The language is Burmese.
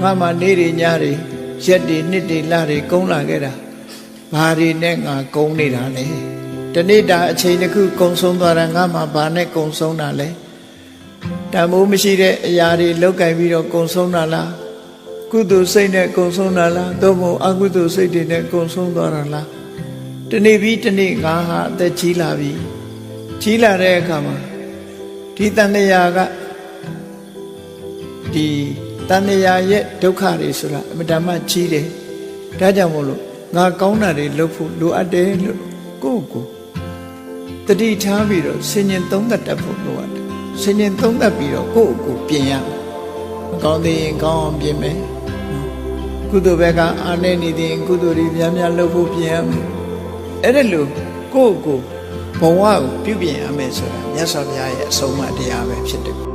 ငါမှနေတွေညတွေရက်တွေနှစ်တွေလတွေကုန်းလာခဲ့တာဘာတွေနဲ့ငါကုန်းနေတာလဲတနေ့တာအချိန်တစ်ခုကုန်းဆုံးသွားတာငါမှဘာနဲ့ကုန်းဆုံးတာလဲတမိုးမရှိတဲ့အရာတွေလောက်ကင်ပြီးတော့ကုန်းဆုံးတာလားကုသိုလ်စိတ်နဲ့ကုန်းဆုံးတာလားသို့မဟုတ်အကုသိုလ်စိတ်တွေနဲ့ကုန်းဆုံးသွားတာလားတနေ့ပြီးတနေ့ငါဟာအသက်ကြီးလာပြီကြီးလာတဲ့အခါမှာဒီတန်တရားကဒီတန်တရားရဲ့ဒုက္ခတွေဆိုတာအမတမကြီးတယ်ဒါကြောင့်မို့လို့ငါကောင်းတာတွေလုပ်ဖို့လိုအပ်တယ်လို့ကိုယ့်ကိုတတိထားပြီးတော့ဆင်ញင်သုံးသပ်တတ်ဖို့လိုအပ်တယ်ဆင်ញင်သုံးသပ်ပြီးတော့ကိုယ့်ကိုပြင်ရမယ်ကောင်းသေးရင်ကောင်းအောင်ပြင်မယ်ကုသိုလ်ဘက်ကအားနေနေသေးရင်ကုသိုလ်တွေများများလုပ်ဖို့ပြင်ရမယ်အဲ့ဒါလို့ကိုယ့်ကိုဘဝကိုပြုပြင်ရမယ်ဆိုတာမြတ်စွာဘုရားရဲ့အဆုံးအမတရားပဲဖြစ်တယ်